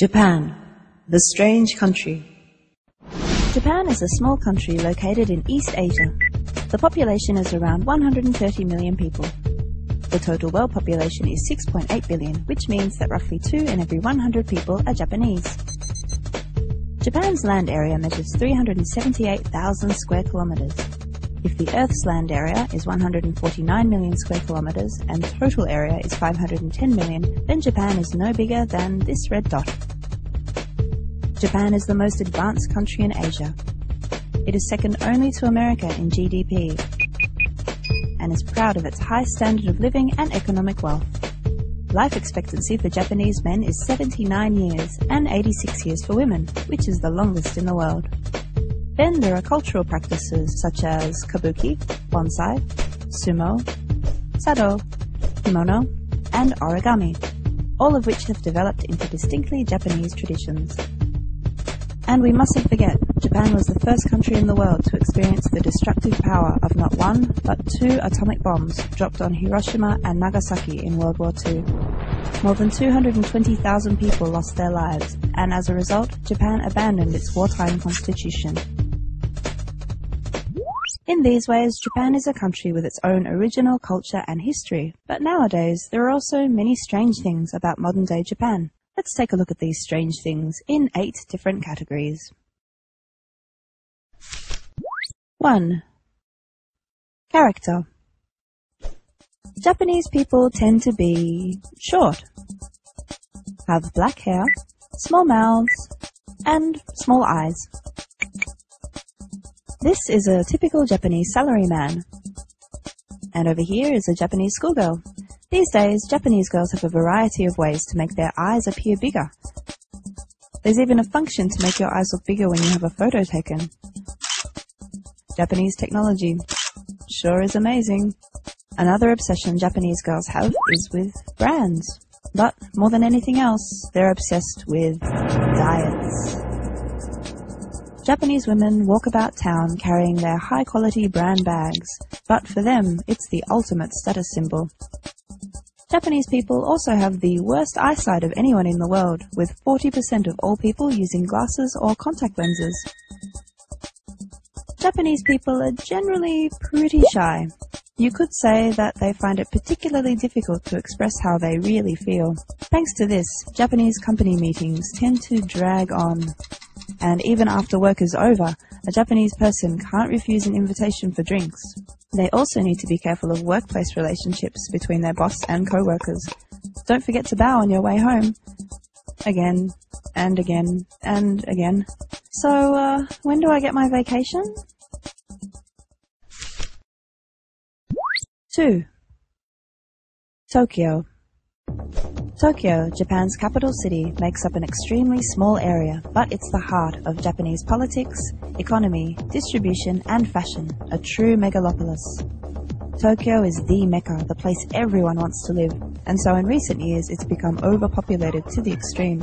Japan, the strange country. Japan is a small country located in East Asia. The population is around 130 million people. The total world population is 6.8 billion, which means that roughly 2 in every 100 people are Japanese. Japan's land area measures 378,000 square kilometers. If the Earth's land area is 149 million square kilometers and total area is 510 million, then Japan is no bigger than this red dot. Japan is the most advanced country in Asia. It is second only to America in GDP and is proud of its high standard of living and economic wealth. Life expectancy for Japanese men is 79 years and 86 years for women, which is the longest in the world. Then there are cultural practices such as kabuki, bonsai, sumo, sado, kimono, and origami, all of which have developed into distinctly Japanese traditions. And we mustn't forget, Japan was the first country in the world to experience the destructive power of not one, but 2 atomic bombs dropped on Hiroshima and Nagasaki in World War II. More than 220,000 people lost their lives, and as a result, Japan abandoned its wartime constitution. In these ways, Japan is a country with its own original culture and history, but nowadays there are also many strange things about modern-day Japan. Let's take a look at these strange things in 8 different categories. 1. Character. Japanese people tend to be short, have black hair, small mouths, and small eyes. This is a typical Japanese salaryman. And over here is a Japanese schoolgirl. These days, Japanese girls have a variety of ways to make their eyes appear bigger. There's even a function to make your eyes look bigger when you have a photo taken. Japanese technology sure is amazing. Another obsession Japanese girls have is with brands. But more than anything else, they're obsessed with diets. Japanese women walk about town carrying their high-quality brand bags, but for them, it's the ultimate status symbol. Japanese people also have the worst eyesight of anyone in the world, with 40% of all people using glasses or contact lenses. Japanese people are generally pretty shy. You could say that they find it particularly difficult to express how they really feel. Thanks to this, Japanese company meetings tend to drag on. And even after work is over, a Japanese person can't refuse an invitation for drinks. They also need to be careful of workplace relationships between their boss and co-workers. Don't forget to bow on your way home. Again, and again, and again. So, when do I get my vacation? 2. Tokyo. Tokyo, Japan's capital city, makes up an extremely small area, but it's the heart of Japanese politics, economy, distribution, and fashion, a true megalopolis. Tokyo is the Mecca, the place everyone wants to live, and so in recent years it's become overpopulated to the extreme.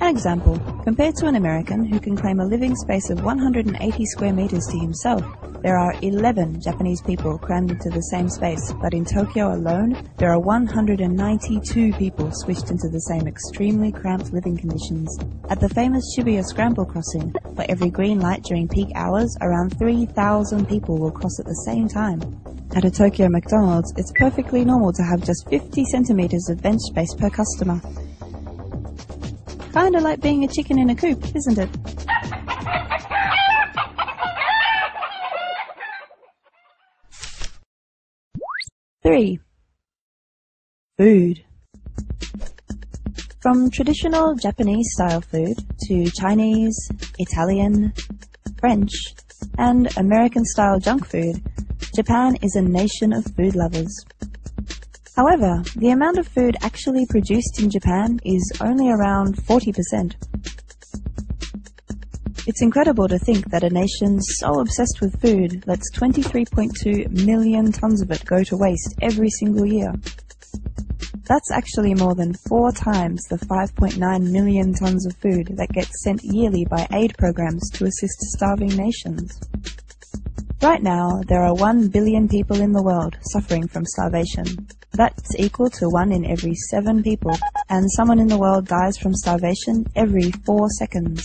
An example, compared to an American who can claim a living space of 180 square meters to himself, there are 11 Japanese people crammed into the same space, but in Tokyo alone, there are 192 people squished into the same extremely cramped living conditions. At the famous Shibuya Scramble crossing, for every green light during peak hours, around 3,000 people will cross at the same time. At a Tokyo McDonald's, it's perfectly normal to have just 50 centimeters of bench space per customer. Kinda like being a chicken in a coop, isn't it? 3. Food. From traditional Japanese-style food to Chinese, Italian, French, and American-style junk food, Japan is a nation of food lovers. However, the amount of food actually produced in Japan is only around 40%. It's incredible to think that a nation so obsessed with food lets 23.2 million tons of it go to waste every single year. That's actually more than 4 times the 5.9 million tons of food that gets sent yearly by aid programs to assist starving nations. Right now, there are 1 billion people in the world suffering from starvation. That's equal to 1 in every 7 people, and someone in the world dies from starvation every 4 seconds.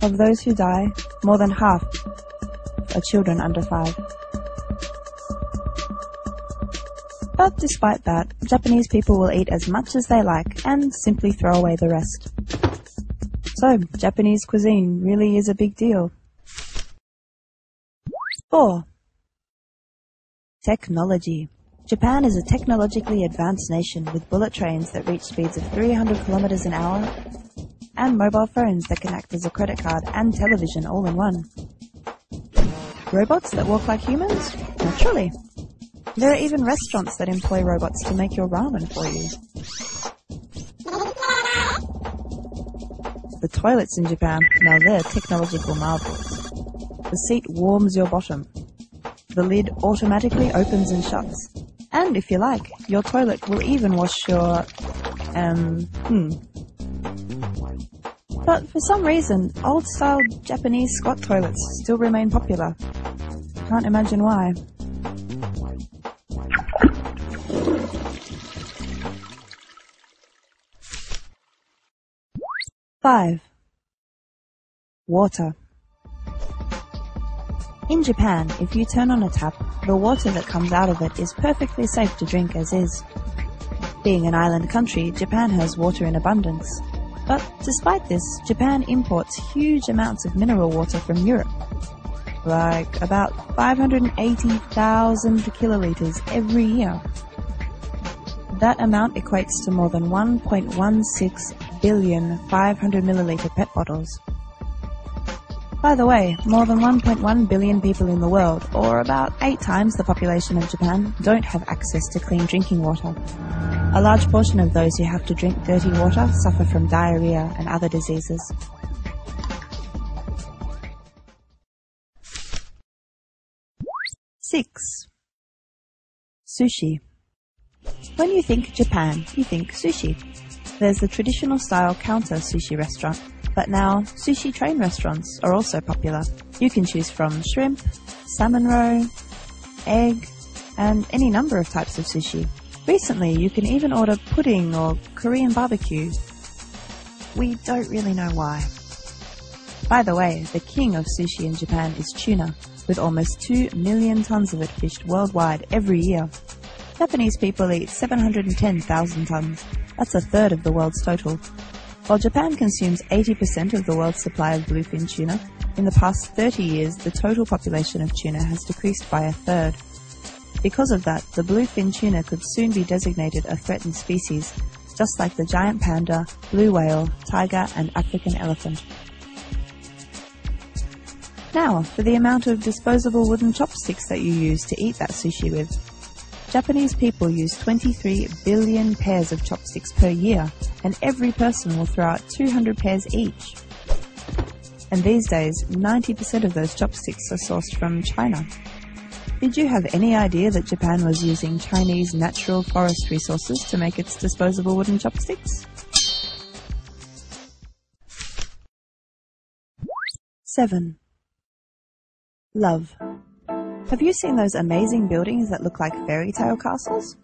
Of those who die, more than half are children under 5. But despite that, Japanese people will eat as much as they like and simply throw away the rest. So, Japanese cuisine really is a big deal. 4. Technology. Japan is a technologically advanced nation with bullet trains that reach speeds of 300 kilometers an hour and mobile phones that can act as a credit card and television all in one. Robots that walk like humans? Naturally. There are even restaurants that employ robots to make your ramen for you. The toilets in Japan, now they're technological marvels. The seat warms your bottom. The lid automatically opens and shuts. And if you like, your toilet will even wash your... But for some reason, old-style Japanese squat toilets still remain popular. Can't imagine why. 5. Water. In Japan, if you turn on a tap, the water that comes out of it is perfectly safe to drink as is. Being an island country, Japan has water in abundance. But despite this, Japan imports huge amounts of mineral water from Europe. Like about 580,000 kiloliters every year. That amount equates to more than 1.16 billion 500 milliliter PET bottles. By the way, more than 1.1 billion people in the world, or about 8 times the population of Japan, don't have access to clean drinking water. A large portion of those who have to drink dirty water suffer from diarrhea and other diseases. 6. Sushi. When you think Japan, you think sushi. There's the traditional style counter sushi restaurant, but now sushi train restaurants are also popular. You can choose from shrimp, salmon roe, egg, and any number of types of sushi. Recently, you can even order pudding or Korean barbecue. We don't really know why. By the way, the king of sushi in Japan is tuna, with almost 2 million tons of it fished worldwide every year. Japanese people eat 710,000 tons. That's a third of the world's total. While Japan consumes 80% of the world's supply of bluefin tuna, in the past 30 years the total population of tuna has decreased by a third. Because of that, the bluefin tuna could soon be designated a threatened species, just like the giant panda, blue whale, tiger and African elephant. Now, for the amount of disposable wooden chopsticks that you use to eat that sushi with. Japanese people use 23 billion pairs of chopsticks per year, and every person will throw out 200 pairs each. And these days, 90% of those chopsticks are sourced from China. Did you have any idea that Japan was using Chinese natural forest resources to make its disposable wooden chopsticks? 7. Love. Have you seen those amazing buildings that look like fairy tale castles?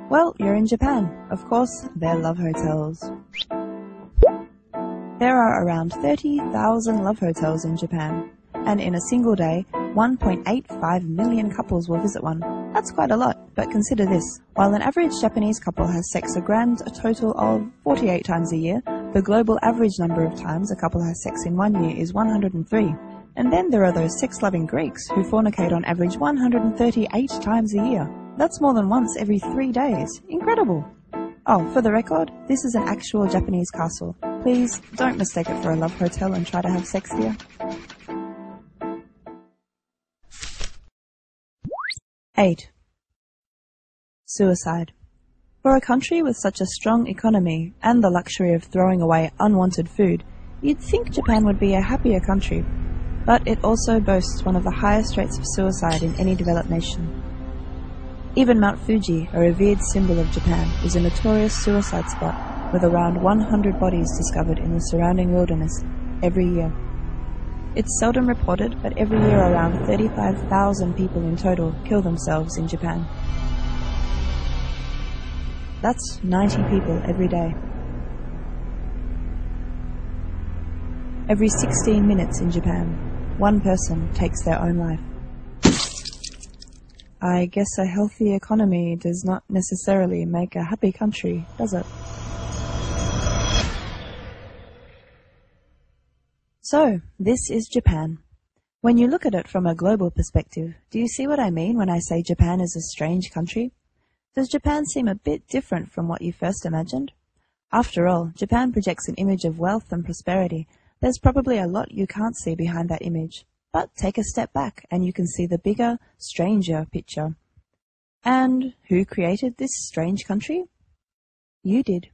Well, you're in Japan. Of course, they're love hotels. There are around 30,000 love hotels in Japan, and in a single day, 1.85 million couples will visit one. That's quite a lot, but consider this. While an average Japanese couple has sex a total of 48 times a year, the global average number of times a couple has sex in 1 year is 103. And then there are those sex-loving Greeks who fornicate on average 138 times a year. That's more than once every 3 days. Incredible! Oh, for the record, this is an actual Japanese castle. Please, don't mistake it for a love hotel and try to have sex here. 8. Suicide. For a country with such a strong economy and the luxury of throwing away unwanted food, you'd think Japan would be a happier country. But it also boasts one of the highest rates of suicide in any developed nation. Even Mount Fuji, a revered symbol of Japan, is a notorious suicide spot, with around 100 bodies discovered in the surrounding wilderness every year. It's seldom reported, but every year around 35,000 people in total kill themselves in Japan. That's 90 people every day. Every 16 minutes in Japan, one person takes their own life. I guess a healthy economy does not necessarily make a happy country, does it? So, this is Japan. When you look at it from a global perspective, do you see what I mean when I say Japan is a strange country? Does Japan seem a bit different from what you first imagined? After all, Japan projects an image of wealth and prosperity. There's probably a lot you can't see behind that image. But take a step back and you can see the bigger, stranger picture. And who created this strange country? You did.